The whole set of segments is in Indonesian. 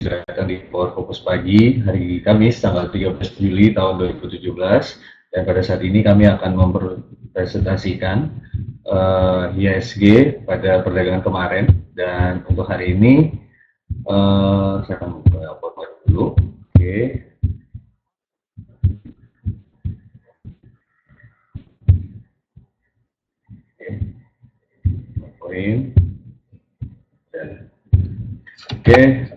sudah datang di Power Focus Pagi hari Kamis tanggal 13 Juli tahun 2017, dan pada saat ini kami akan mempresentasikan IHSG pada perdagangan kemarin. Dan untuk hari ini saya akan buka PowerPoint dulu. Oke. PowerPoint. Oke,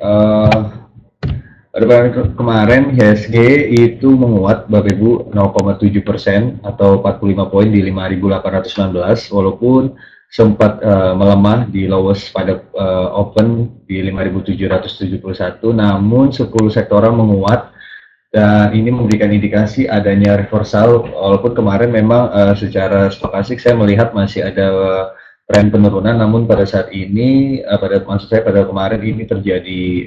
pada kemarin IHSG itu menguat Bapak Ibu 0,7% atau 45 poin di 5.819, walaupun sempat melemah di lowest pada open di 5.771, namun 10 sektoral menguat dan ini memberikan indikasi adanya reversal, walaupun kemarin memang secara stokastik saya melihat masih ada tren penurunan, namun pada saat ini, pada kemarin ini terjadi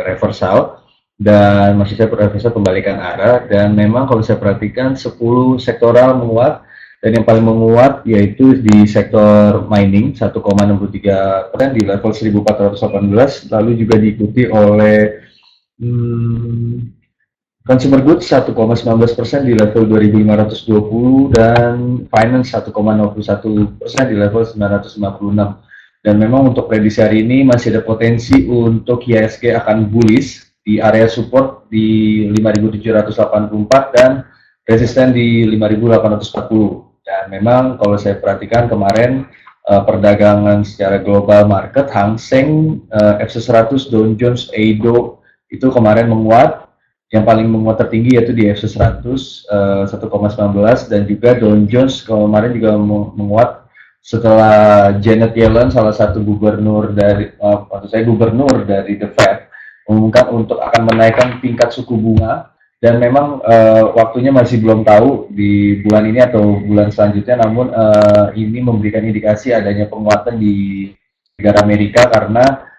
reversal, dan maksud saya reversal pembalikan arah. Dan memang kalau saya perhatikan 10 sektoral menguat, dan yang paling menguat yaitu di sektor mining 1,63% di level 1418, lalu juga diikuti oleh consumer goods 1,19% di level 2.520, dan finance 1,01% di level 956. Dan memang untuk prediksi hari ini masih ada potensi untuk IHSG akan bullish di area support di 5.784 dan resisten di 5.840. Dan memang kalau saya perhatikan kemarin perdagangan secara global market, Hang Seng, FTSE 100, Dow Jones, EIDO itu kemarin menguat. Yang paling menguat tertinggi yaitu di FTSE 100 1,19, dan juga Dow Jones kemarin juga menguat setelah Janet Yellen, salah satu gubernur dari The Fed, mengumumkan untuk akan menaikkan tingkat suku bunga. Dan memang waktunya masih belum tahu di bulan ini atau bulan selanjutnya, namun ini memberikan indikasi adanya penguatan di negara Amerika karena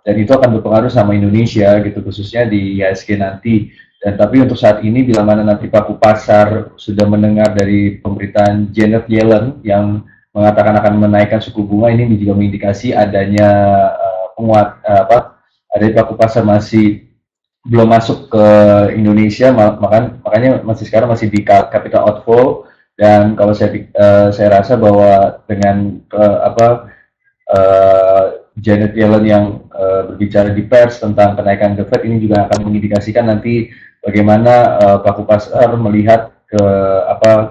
dan itu akan berpengaruh sama Indonesia gitu, khususnya di IHSG nanti. Dan tapi untuk saat ini, bila mana nanti pelaku pasar sudah mendengar dari pemberitaan Janet Yellen yang mengatakan akan menaikkan suku bunga, ini juga mengindikasi adanya ada pelaku pasar masih belum masuk ke Indonesia, makanya masih sekarang masih di capital outflow. Dan kalau saya rasa bahwa dengan Janet Yellen yang berbicara di pers tentang kenaikan The Fed, ini juga akan mengindikasikan nanti bagaimana pelaku pasar melihat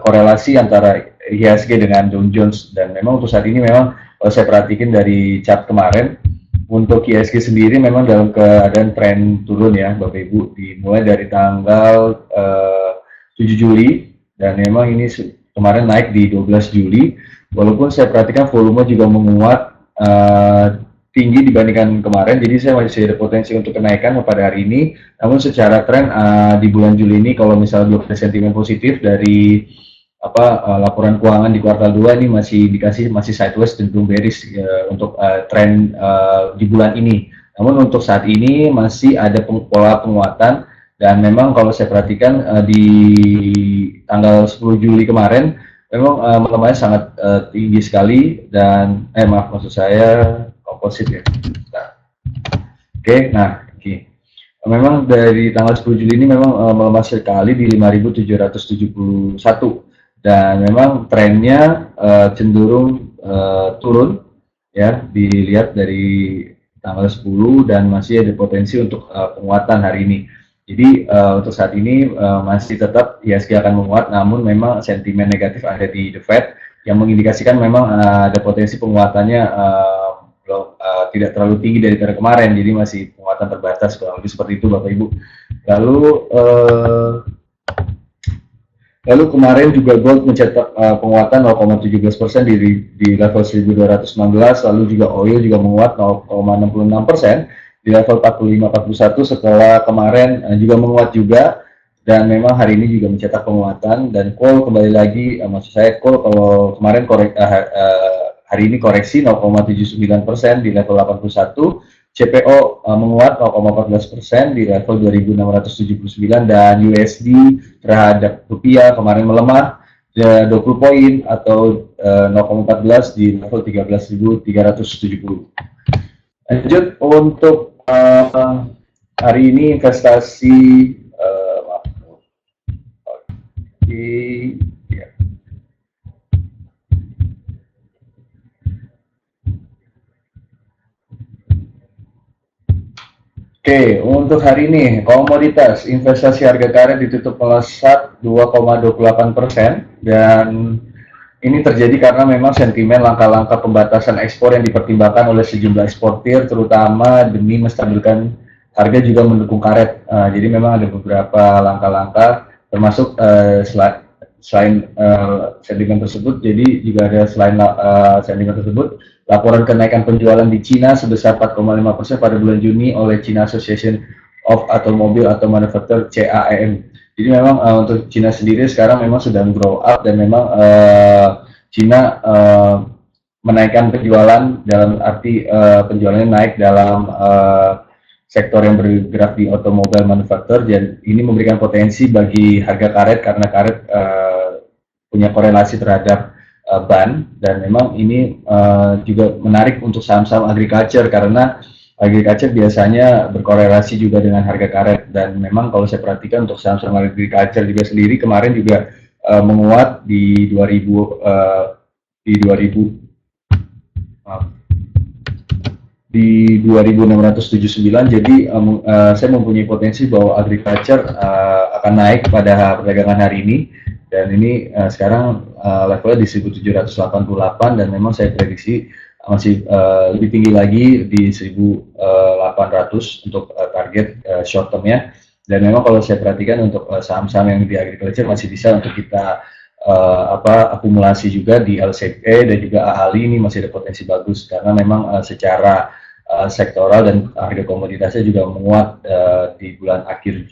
korelasi antara IHSG dengan Dow Jones. Dan memang untuk saat ini memang kalau saya perhatikan dari chart kemarin, untuk IHSG sendiri memang dalam keadaan tren turun ya Bapak Ibu, dimulai dari tanggal 7 Juli, dan memang ini kemarin naik di 12 Juli, walaupun saya perhatikan volume juga menguat tinggi dibandingkan kemarin, jadi saya masih ada potensi untuk kenaikan pada hari ini. Namun secara tren di bulan Juli ini, kalau misalnya belum ada sentimen positif dari laporan keuangan di kuartal 2, ini masih indikasi masih sideways cenderung bearish untuk tren di bulan ini. Namun untuk saat ini masih ada pola penguatan, dan memang kalau saya perhatikan di tanggal 10 Juli kemarin memang melemahnya sangat tinggi sekali, dan maksud saya komposit ya. Memang dari tanggal 10 Juli ini memang melemah sekali di 5.771, dan memang trennya cenderung turun ya, dilihat dari tanggal 10, dan masih ada potensi untuk penguatan hari ini. Jadi untuk saat ini masih tetap IHSG akan menguat, namun memang sentimen negatif ada di The Fed yang mengindikasikan memang ada potensi penguatannya tidak terlalu tinggi dari tahun kemarin, jadi masih penguatan terbatas, kurang lebih seperti itu Bapak Ibu. Lalu kemarin juga gold mencetak penguatan 0,17% di level 1216, lalu juga oil juga menguat 0,66% di level 45-41 setelah kemarin juga menguat juga. Dan memang hari ini juga mencetak penguatan. Dan coal kembali lagi, maksud saya coal kalau kemarin hari ini koreksi 0,79% di level 81, CPO menguat 0,14% di level 2.679, dan USD terhadap rupiah kemarin melemah 20 poin atau 0,14 di level 13.370. Lanjut untuk hari ini investasi maaf, di ya. Oke, untuk hari ini komoditas investasi harga karet ditutup melesat 2,28% dan ini terjadi karena memang sentimen langkah-langkah pembatasan ekspor yang dipertimbangkan oleh sejumlah eksportir, terutama demi menstabilkan harga juga mendukung karet. Jadi memang ada beberapa langkah-langkah, termasuk selain sentimen tersebut, jadi juga ada selain sentimen tersebut, laporan kenaikan penjualan di Cina sebesar 4,5% pada bulan Juni oleh China Association of Automobile atau Manufacturer (CAAM). Jadi memang untuk Cina sendiri sekarang memang sedang grow up dan memang Cina menaikkan penjualan dalam arti penjualannya naik dalam sektor yang bergerak di automobile manufacturer, dan ini memberikan potensi bagi harga karet karena karet punya korelasi terhadap ban, dan memang ini juga menarik untuk saham-saham agriculture karena agriculture biasanya berkorelasi juga dengan harga karet. Dan memang kalau saya perhatikan untuk saham-saham agriculture juga sendiri kemarin juga menguat di 2679. Jadi saya mempunyai potensi bahwa agriculture akan naik pada perdagangan hari ini, dan ini sekarang levelnya di 1788, dan memang saya prediksi masih lebih tinggi lagi di 1800 untuk target short termnya. Dan memang kalau saya perhatikan untuk saham-saham yang di agriculture masih bisa untuk kita akumulasi juga di LCP dan juga AHALI, ini masih ada potensi bagus karena memang secara sektoral dan harga komoditasnya juga menguat di bulan akhir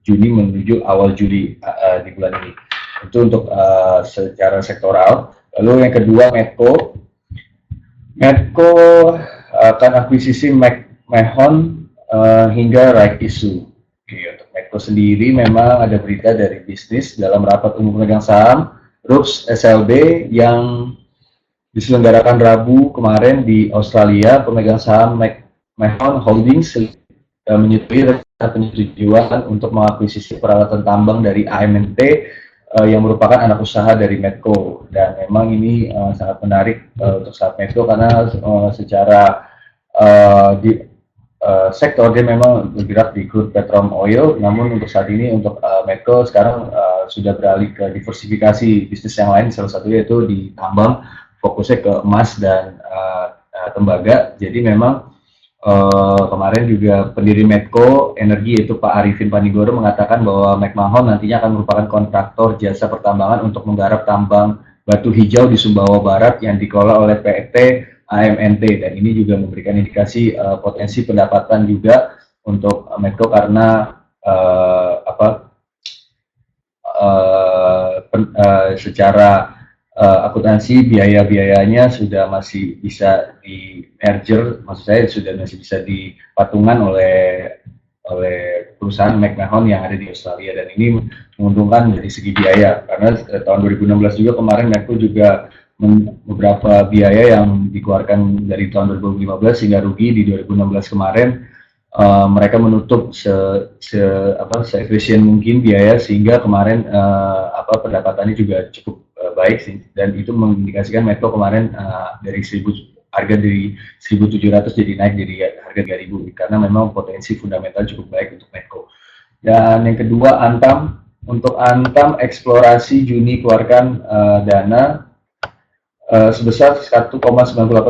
Juni menuju awal Juli di bulan ini. Itu untuk secara sektoral. Lalu yang kedua, Medco akan akuisisi Mahon hingga right issue. Oke, untuk Medco sendiri memang ada berita dari bisnis dalam rapat umum pemegang saham RUPS SLB yang diselenggarakan Rabu kemarin di Australia. Pemegang saham Mahon Holdings menyetujui rencana penyetujuan untuk mengakuisisi peralatan tambang dari AMNT yang merupakan anak usaha dari Medco. Dan memang ini sangat menarik untuk saat Medco karena secara sektor dia memang bergerak di crude petroleum oil, namun untuk saat ini untuk Medco sekarang sudah beralih ke diversifikasi bisnis yang lain, salah satunya itu di tambang, fokusnya ke emas dan tembaga. Jadi memang kemarin juga pendiri Medco Energi yaitu Pak Arifin Panigoro mengatakan bahwa McMahon nantinya akan merupakan kontraktor jasa pertambangan untuk menggarap tambang batu hijau di Sumbawa Barat yang dikelola oleh PT AMNT, dan ini juga memberikan indikasi potensi pendapatan juga untuk Medco karena secara akuntansi biaya-biayanya sudah masih bisa di merger, maksud saya sudah masih bisa dipatungan oleh perusahaan McMahon yang ada di Australia, dan ini menguntungkan dari segi biaya karena tahun 2016 juga kemarin Medco juga beberapa biaya yang dikeluarkan dari tahun 2015 hingga rugi di 2016 kemarin. Mereka menutup se-efisien mungkin biaya sehingga kemarin pendapatannya juga cukup baik sih, dan itu mengindikasikan Medco kemarin dari harga dari 1.700 jadi naik jadi harga 3.000 karena memang potensi fundamental cukup baik untuk Medco. Dan yang kedua, Antam. Untuk Antam eksplorasi Juni keluarkan dana sebesar 1,98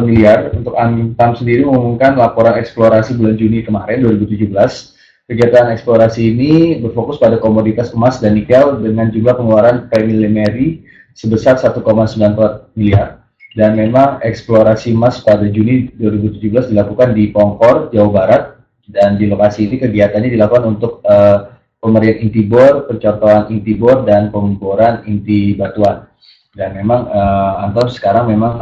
miliar. Untuk Antam sendiri mengumumkan laporan eksplorasi bulan Juni kemarin 2017. Kegiatan eksplorasi ini berfokus pada komoditas emas dan nikel dengan jumlah pengeluaran preliminary sebesar 1,94 miliar. Dan memang eksplorasi emas pada Juni 2017 dilakukan di Pongkor, Jawa Barat, dan di lokasi ini kegiatannya dilakukan untuk pemberian inti bor, pencontohan inti bor, dan pemboran inti batuan. Dan memang Antam sekarang memang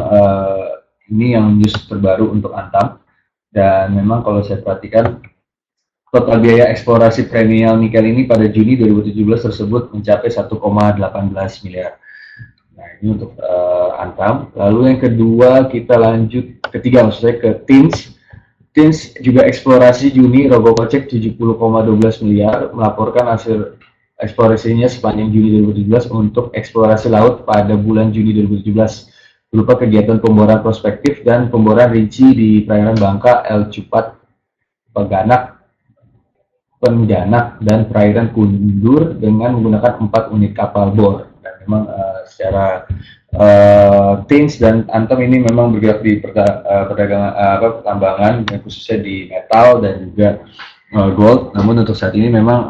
ini yang news terbaru untuk Antam. Dan memang kalau saya perhatikan total biaya eksplorasi premium nikel ini pada Juni 2017 tersebut mencapai 1,18 miliar. Nah, ini untuk Antam. Lalu yang kedua kita lanjut, ketiga maksud saya ke TINS. Teams juga eksplorasi Juni, Rogo Kocek 70,12 miliar melaporkan hasil eksplorasinya sepanjang Juni 2017 untuk eksplorasi laut pada bulan Juni 2017 berupa kegiatan pemboran prospektif dan pemboran rinci di perairan Bangka, El Cupat, Peganak, Penjanak, dan perairan Kundur dengan menggunakan 4 unit kapal bor. Dan memang secara Tins dan Antam ini memang bergerak di perdagangan pertambangan, khususnya di metal dan juga gold. Namun untuk saat ini memang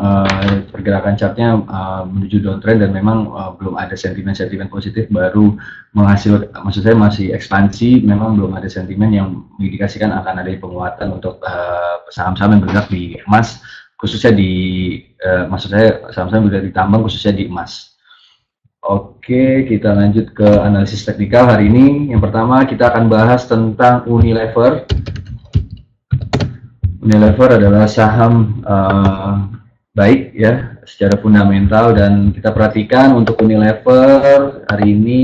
pergerakan chartnya menuju downtrend dan memang belum ada sentimen-sentimen positif baru menghasilkan, maksud saya masih ekspansi, memang belum ada sentimen yang mengindikasikan akan ada penguatan untuk saham-saham yang bergerak di emas, khususnya di maksud saya saham-saham bergerak di tambang, khususnya di emas. Oke, kita lanjut ke analisis teknikal hari ini. Yang pertama kita akan bahas tentang Unilever. Unilever adalah saham baik ya secara fundamental, dan kita perhatikan untuk Unilever hari ini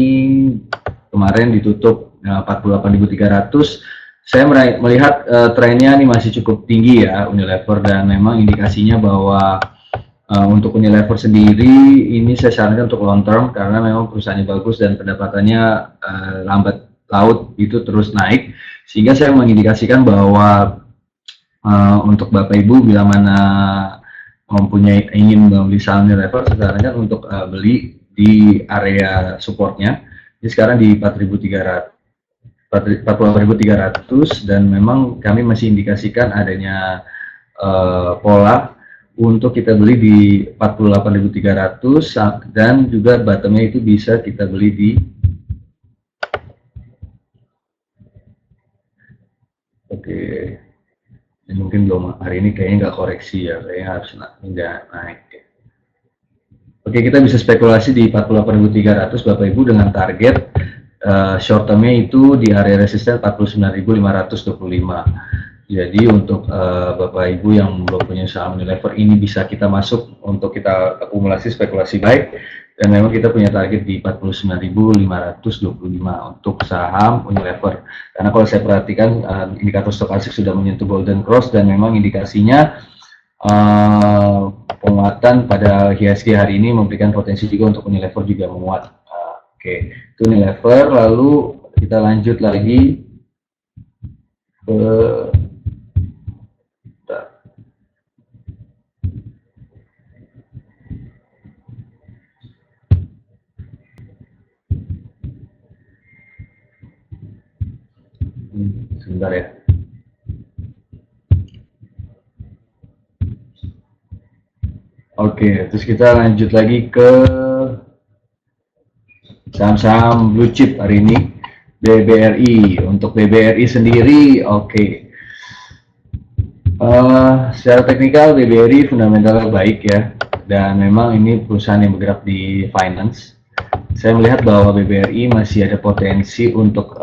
kemarin ditutup 48.300. Saya melihat trennya ini masih cukup tinggi ya Unilever, dan memang indikasinya bahwa untuk Unilever sendiri ini saya sarankan untuk long term karena memang perusahaannya bagus dan pendapatannya lambat laut itu terus naik, sehingga saya mengindikasikan bahwa untuk Bapak Ibu bila mana mempunyai ingin membeli saham Unilever, saya sarankan untuk beli di area supportnya. Ini sekarang di 48.300 dan memang kami masih indikasikan adanya pola untuk kita beli di 48.300 dan juga bottomnya itu bisa kita beli di ini mungkin belum, hari ini kayaknya nggak koreksi ya, kayaknya harus nggak naik ya. Oke, kita bisa spekulasi di 48.300 Bapak Ibu dengan target short termnya itu di area resisten 49.525. Jadi untuk Bapak Ibu yang belum punya saham Unilever ini bisa kita masuk untuk kita akumulasi spekulasi baik, dan memang kita punya target di 49.525 untuk saham Unilever. Karena kalau saya perhatikan indikator stokastik sudah menyentuh golden cross dan memang indikasinya penguatan pada IHSG hari ini memberikan potensi juga untuk Unilever juga menguat. Oke, itu Unilever. Lalu kita lanjut lagi ke sebentar ya. Oke, terus kita lanjut lagi ke saham-saham blue chip hari ini. BBRI. Untuk BBRI sendiri, secara teknikal BBRI fundamentalnya baik ya, dan memang ini perusahaan yang bergerak di finance. Saya melihat bahwa BBRI masih ada potensi untuk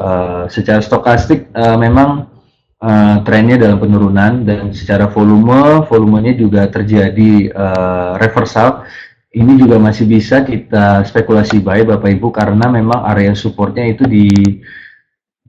secara stokastik memang trennya dalam penurunan, dan secara volumenya juga terjadi reversal. Ini juga masih bisa kita spekulasi buy Bapak Ibu, karena memang area supportnya itu di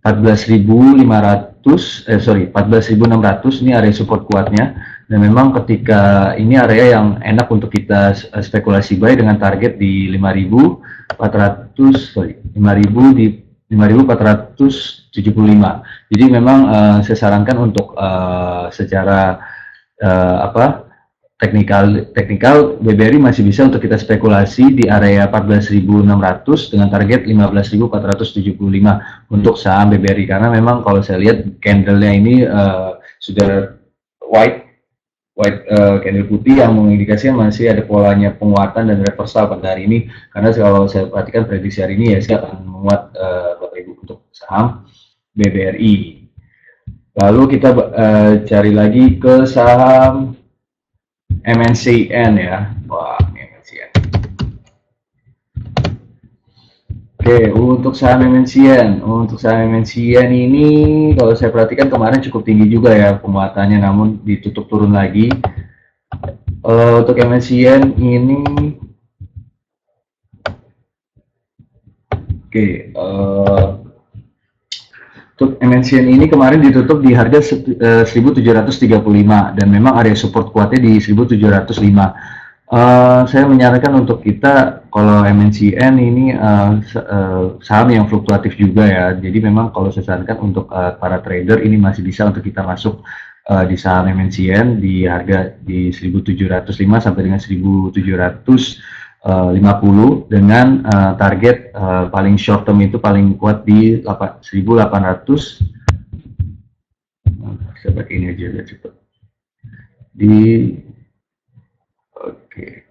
14.600, ini area support kuatnya, dan memang ketika ini area yang enak untuk kita spekulasi buy dengan target di 5.475. Jadi memang saya sarankan untuk secara teknikal BBRI masih bisa untuk kita spekulasi di area 14.600 dengan target 15.475 untuk saham BBRI, karena memang kalau saya lihat candlenya ini sudah white candle putih yang mengindikasikan masih ada polanya penguatan dan reversal pada hari ini, karena kalau saya perhatikan prediksi hari ini ya saya akan menguat Bapak Ibu untuk saham BBRI. Lalu kita cari lagi ke saham MNCN ya. Wah, MNCN. Oke, untuk saham MNCN ini kalau saya perhatikan kemarin cukup tinggi juga ya penguatannya, namun ditutup turun lagi. Untuk MNCN ini Untuk MNCN ini kemarin ditutup di harga 1735 dan memang area support kuatnya di 1705. Saya menyarankan untuk kita kalau MNCN ini saham yang fluktuatif juga ya. Jadi memang kalau saya sarankan untuk para trader ini masih bisa untuk kita masuk di saham MNCN di harga di 1705 sampai dengan 1750 dengan target paling short term itu paling kuat di 1800. Saya pakai ini aja biar cepat. Di Oke.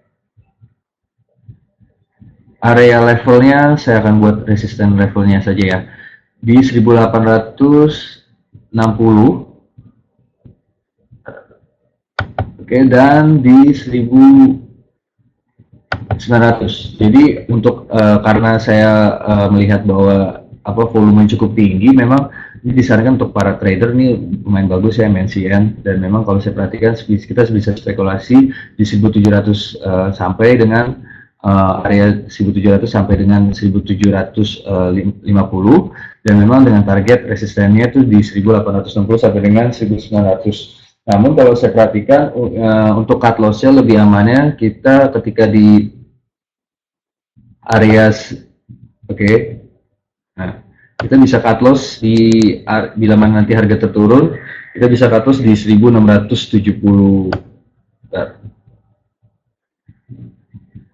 Area levelnya saya akan buat resisten levelnya saja ya. Di 1860. Oke, dan di 1900. Jadi untuk karena saya melihat bahwa volume cukup tinggi, memang ini disarankan untuk para trader nih lumayan bagus ya MNCN, dan memang kalau saya perhatikan kita bisa spekulasi di 1700 sampai dengan area 1700 sampai dengan 1750, dan memang dengan target resistennya itu di 1860 sampai dengan 1900. Namun kalau saya perhatikan untuk cut loss-nya lebih amannya kita ketika di area Nah, kita bisa cut loss bila mana nanti harga terturun, kita bisa cut loss di 1670.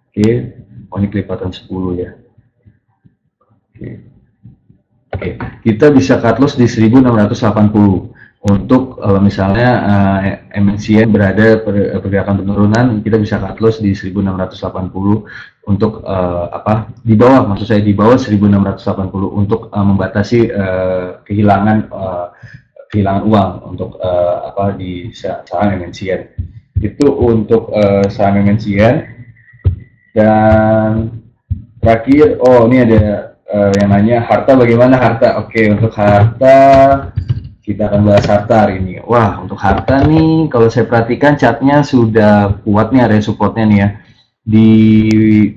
Oke, oh ini kelipatan 10 ya. Oke, kita bisa cut loss di 1680. Untuk misalnya MNCN berada pergerakan penurunan, kita bisa cut loss di 1680 untuk di bawah, maksud saya di bawah 1680 untuk membatasi kehilangan uang untuk di saham MNCN. Itu untuk saham MNCN. Dan terakhir, ini ada yang nanya harta, bagaimana harta? Oke, untuk harta kita akan bahas harta hari ini. Wah, untuk harta nih, kalau saya perhatikan chartnya sudah kuat nih, area supportnya nih ya. Di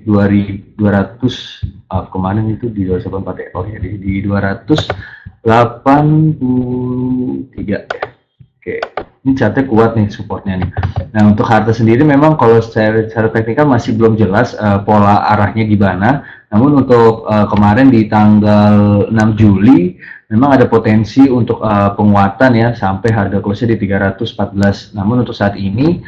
200, kemarin itu di 284 ya. Oh ya, di 283 ya. Oke, ini chartnya kuat nih supportnya nih. Nah, untuk harta sendiri memang kalau secara teknikal masih belum jelas pola arahnya gimana. Namun untuk kemarin di tanggal 6 Juli memang ada potensi untuk penguatan ya sampai harga close-nya di 314. Namun untuk saat ini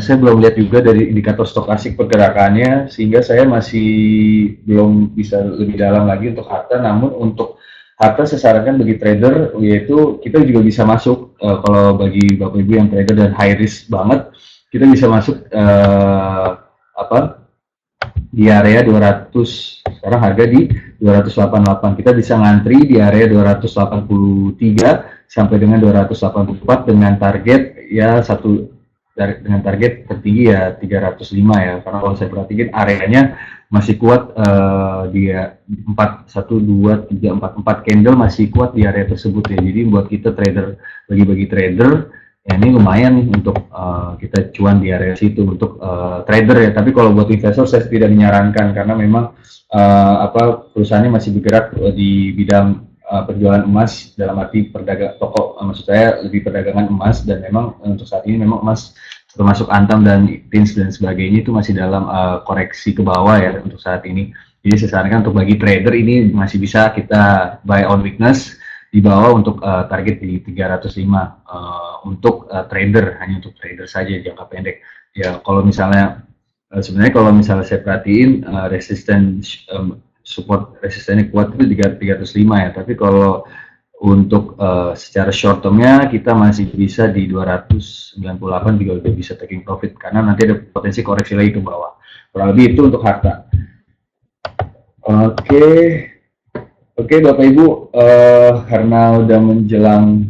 saya belum lihat juga dari indikator stokastik pergerakannya, sehingga saya masih belum bisa lebih dalam lagi untuk harta. Namun untuk harta saya sarankan bagi trader yaitu kita juga bisa masuk kalau bagi bapak ibu yang trader dan high risk banget, kita bisa masuk di area 200. Sekarang harga di 288. Kita bisa ngantri di area 283 sampai dengan 284 dengan target ya dengan target tertinggi ya 305 ya. Karena kalau saya perhatikan areanya masih kuat di 4 1 2 3 4 candle masih kuat di area tersebut ya. Jadi buat kita trader, bagi trader ya ini lumayan nih untuk kita cuan di area situ untuk trader ya. Tapi kalau buat investor saya tidak menyarankan karena memang perusahaannya masih bergerak di bidang penjualan emas, dalam arti maksud saya lebih perdagangan emas, dan memang untuk saat ini memang emas termasuk Antam dan Tins dan sebagainya itu masih dalam koreksi ke bawah ya untuk saat ini. Jadi saya sarankan untuk bagi trader ini masih bisa kita buy on weakness di bawah untuk target di 305 untuk trader, hanya untuk trader saja jangka pendek. Ya kalau misalnya sebenarnya kalau misalnya saya perhatiin support resistennya kuat itu 305 ya, tapi kalau untuk secara short termnya kita masih bisa di 298 juga udah bisa taking profit karena nanti ada potensi koreksi lagi ke bawah. Kurang lebih itu untuk harta. Oke, Bapak Ibu, karena udah menjelang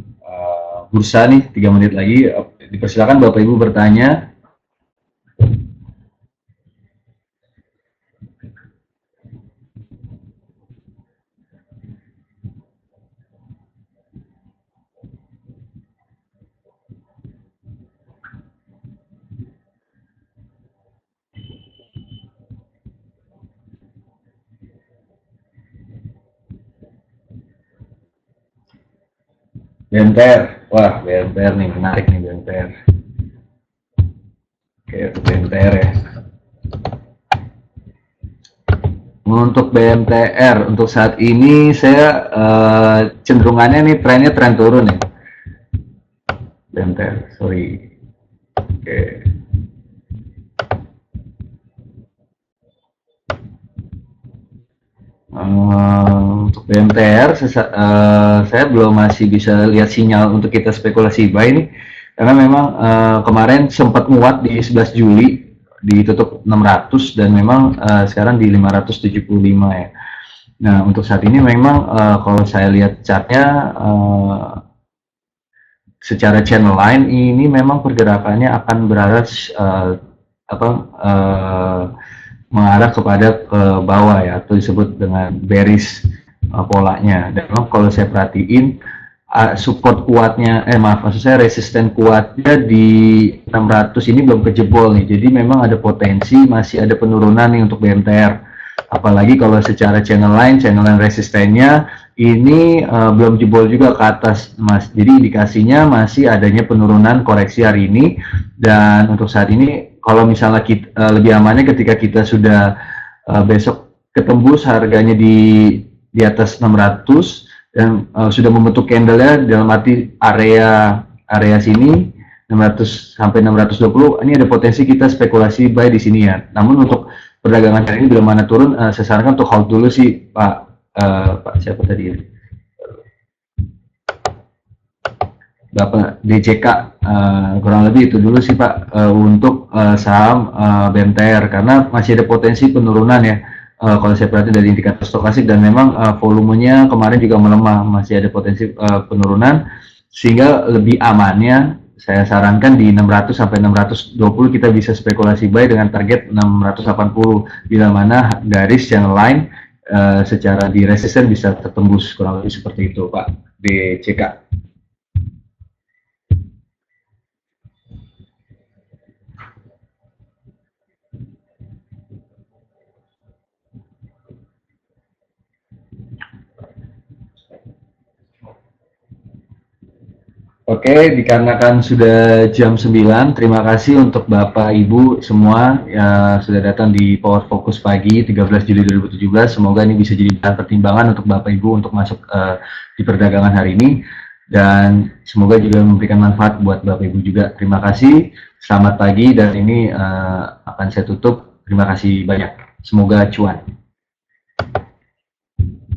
bursa nih 3 menit lagi, dipersilakan Bapak Ibu bertanya. BMTR. Wah, BMTR nih menarik nih BMTR. Oke, BMTR ya. Untuk BMTR untuk saat ini saya cenderungannya nih trennya tren turun ya. BMTR, sorry. Oke. Untuk BMTR saya belum masih bisa lihat sinyal untuk kita spekulasi buy nih karena memang kemarin sempat muat di 11 Juli ditutup 600 dan memang sekarang di 575 ya. Nah, untuk saat ini memang kalau saya lihat chartnya secara channel line ini memang pergerakannya akan berarah apa mengarah kepada ke bawah ya, atau disebut dengan bearish polanya. Dan memang kalau saya perhatiin support kuatnya, maksud saya resisten kuatnya di 600 ini belum kejebol nih. Jadi memang ada potensi masih ada penurunan nih untuk BMTR. Apalagi kalau secara channel line resistennya ini belum jebol juga ke atas, Mas. Jadi indikasinya masih adanya penurunan koreksi hari ini. Dan untuk saat ini kalau misalnya kita, lebih amannya ketika kita sudah besok ketembus harganya di atas 600 dan sudah membentuk candle-nya dalam arti area sini 600 sampai 620, ini ada potensi kita spekulasi buy di sini ya. Namun untuk perdagangan hari ini bila mana turun, saya sarankan untuk hold dulu sih Pak siapa tadi ya? Bapak DJK, kurang lebih itu dulu sih Pak untuk saham BMTR karena masih ada potensi penurunan ya. Kalau saya perhatikan dari indikator stokastik dan memang volumenya kemarin juga melemah, masih ada potensi penurunan sehingga lebih amannya saya sarankan di 600 sampai 620 kita bisa spekulasi buy dengan target 680 bila mana garis yang line secara di resisten bisa tertembus, kurang lebih seperti itu Pak DCK. Oke, dikarenakan sudah jam 9, terima kasih untuk Bapak Ibu semua yang sudah datang di Power Focus pagi 13 Juli 2017. Semoga ini bisa jadi bahan pertimbangan untuk Bapak Ibu untuk masuk di perdagangan hari ini. Dan semoga juga memberikan manfaat buat Bapak Ibu juga. Terima kasih, selamat pagi dan ini akan saya tutup. Terima kasih banyak. Semoga cuan.